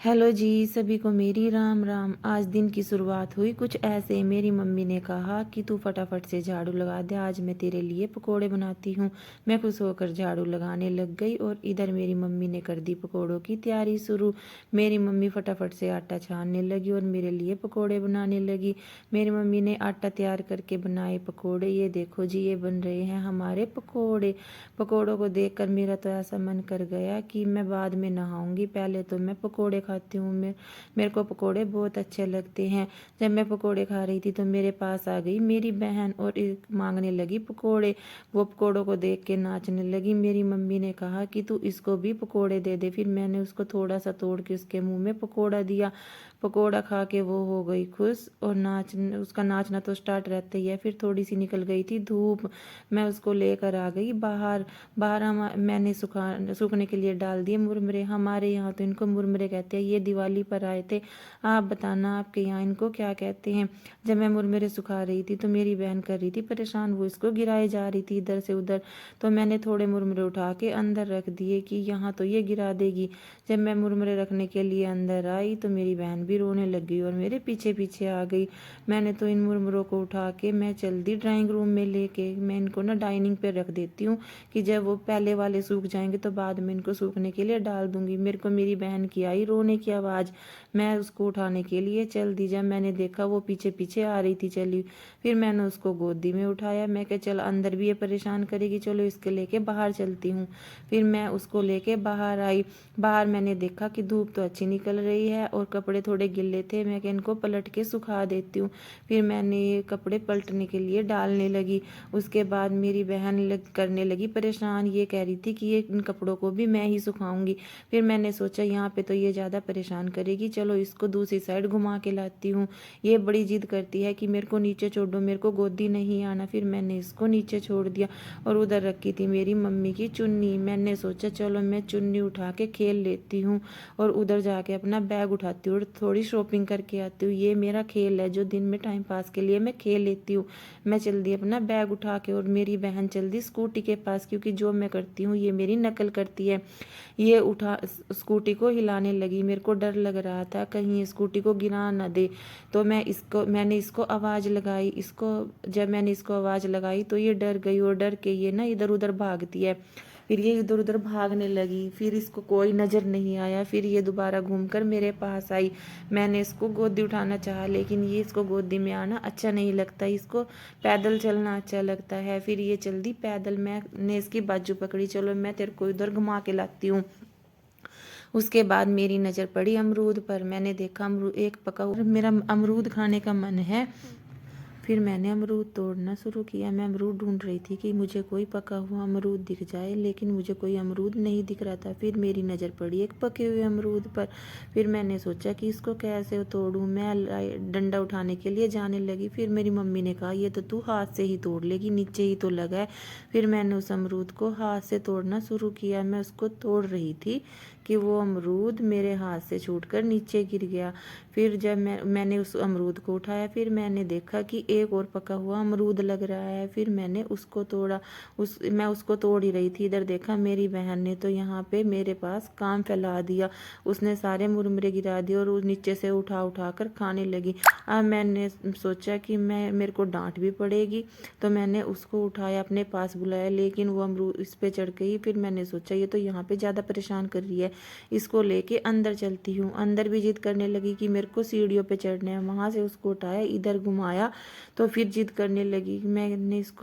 Hello जी, सभी को मेरी राम राम। आज दिन की शुरुआत हुई कुछ ऐसे। मेरी मम्मी ने कहा कि तू फटाफट से झाड़ू लगा दे, आज मैं तेरे लिए पकोड़े बनाती हूँ। मैं खुश होकर झाड़ू लगाने लग गई और इधर मेरी मम्मी ने कर दी पकोड़ों की तैयारी शुरू। मेरी मम्मी फटाफट से आटा छानने लगी और मेरे लिए पकोड़े बनाने लगी। मेरी मम्मी ने आटा तैयार करके बनाए पकोड़े। ये देखो जी, ये बन रहे हैं हमारे पकोड़े। पकोड़ों को देखकर मेरा तो ऐसा मन कर गया कि मैं बाद में नहाऊंगी, पहले तो मैं पकोड़े खाती हूँ। मेरे को पकोड़े बहुत अच्छे लगते हैं। जब मैं पकोड़े खा रही थी तो मेरे पास आ गई मेरी बहन और मांगने लगी पकोड़े। वो पकोड़ों को देख के नाचने लगी। मेरी मम्मी ने कहा कि तू इसको भी पकोड़े दे दे। फिर मैंने उसको थोड़ा सा तोड़ के उसके मुंह में पकोड़ा दिया। पकोड़ा खा के वो हो गई खुश और उसका नाचना तो स्टार्ट रहता ही है। फिर थोड़ी सी निकल गई थी धूप, मैं उसको लेकर आ गई बाहर। बाहर मैंने सूखने के लिए डाल दिए मुरमुरे। हमारे यहाँ तो इनको मुरमुरे कहते हैं। ये दिवाली पर आए थे। आप बताना आपके यहाँ इनको क्या कहते हैं। जब मैं मुरमुरे सुखा रही थी तो मेरी बहन कर रही थी परेशान, वो इसको गिराए जा रही थी इधर से उधर। तो मैंने थोड़े मुरमुरे उठा के अंदर रख दिए कि यहाँ तो ये गिरा देगी। जब मैं मुरमुरे रखने के लिए अंदर आई तो मेरी बहन भी रोने लग गई और मेरे पीछे पीछे आ गई। मैंने तो इन मुरमुरों को उठा के मैं चल दी ड्राइंग रूम में लेके। मैं इनको ना डाइनिंग पे रख देती हूँ कि जब वो पहले वाले सूख जाएंगे तो बाद में इनको सूखने के लिए डाल दूंगी। मेरे को मेरी बहन की आई रोने की आवाज़। मैं उसको उठाने के लिए चल दी। जब मैंने देखा वो पीछे पीछे आ रही थी चली, फिर मैंने उसको गोदी में उठाया। मैं कहा चल अंदर भी ये परेशान करेगी, चलो इसके लेके बाहर चलती हूँ। फिर मैं उसको लेके बाहर आई। बाहर मैंने देखा कि धूप तो अच्छी निकल रही है और कपड़े थोड़े गिल्ले थे। मैं इनको पलट के सुखा देती हूँ। फिर मैंने ये कपड़े पलटने के लिए डालने लगी। उसके बाद मेरी बहन करने लगी परेशान। ये कह रही थी कि ये इन कपड़ों को भी मैं ही सुखाऊंगी। फिर मैंने सोचा यहाँ पे तो ये ज़्यादा परेशान करेगी, चलो इसको दूसरी साइड घुमा के लाती हूँ। ये बड़ी जिद करती है कि मेरे को नीचे छोड़ दो, मेरे को गोदी नहीं आना। फिर मैंने इसको नीचे छोड़ दिया और उधर रखी थी मेरी मम्मी की चुन्नी। मैंने सोचा चलो मैं चुन्नी उठा के खेल लेती हूँ और उधर जाके अपना बैग उठाती हूँ और थोड़ी शॉपिंग करके आती हूँ। ये मेरा खेल है जो दिन में टाइम पास के लिए मैं खेल लेती हूँ। मैं चल दी अपना बैग उठा के और मेरी बहन चल दी स्कूटी के पास, क्योंकि जो मैं करती हूँ ये मेरी नकल करती है। ये उठा स्कूटी को हिलाने लगी। मेरे को डर लग रहा था कहीं स्कूटी को गिरा ना दे। तो मैंने इसको आवाज़ लगाई। जब मैंने इसको आवाज़ लगाई तो ये डर गई और डर के ये ना इधर उधर भागती है। फिर ये इधर उधर भागने लगी। फिर इसको कोई नज़र नहीं आया। फिर ये दोबारा घूमकर मेरे पास आई। मैंने इसको गोदी उठाना चाहा लेकिन ये इसको गोदी में आना अच्छा नहीं लगता, इसको पैदल चलना अच्छा लगता है। फिर ये चल दी पैदल। मैंने इसकी बाजू पकड़ी, चलो मैं तेरे को इधर घुमा के लाती हूँ। उसके बाद मेरी नज़र पड़ी अमरूद पर। मैंने देखा अमरूद एक पका हुआ, मेरा अमरूद खाने का मन है। फिर मैंने अमरूद तोड़ना शुरू किया। मैं अमरूद ढूंढ रही थी कि मुझे कोई पका हुआ अमरूद दिख जाए, लेकिन मुझे कोई अमरूद नहीं दिख रहा था। फिर मेरी नज़र पड़ी एक पके हुए अमरूद पर। फिर मैंने सोचा कि इसको कैसे तोड़ूं। मैं डंडा उठाने के लिए जाने लगी। फिर मेरी मम्मी ने कहा ये तो तू हाथ से ही तोड़ लेगी, नीचे ही तो लगा है। फिर मैंने उस अमरूद को हाथ से तोड़ना शुरू किया। मैं उसको तोड़ रही थी कि वो अमरूद मेरे हाथ से छूटकर नीचे गिर गया। फिर जब मैंने उस अमरूद को उठाया, फिर मैंने देखा कि एक और पका हुआ अमरूद लग रहा है। फिर मैंने उसको तोड़ा। मैं उसको तोड़ ही रही थी, इधर देखा मेरी बहन ने तो यहाँ पे मेरे पास काम फैला दिया। उसने सारे मुरमुरे गिरा दिए और उस नीचे से उठा उठा कर खाने लगी। अब मैंने सोचा कि मेरे को डांट भी पड़ेगी, तो मैंने उसको उठाया अपने पास बुलाया, लेकिन वो अमरूद इस पे चढ़ गई। फिर मैंने सोचा ये तो यहाँ पे ज़्यादा परेशान कर रही है, इसको लेके अंदर चलती हूँ। अंदर भी जिद करने लगी कि मेरे को सीढ़ियों पे चढ़ना है। वहाँ से उसको उठाया, इधर घुमाया तो फिर जिद करने लगी। मैंने इसको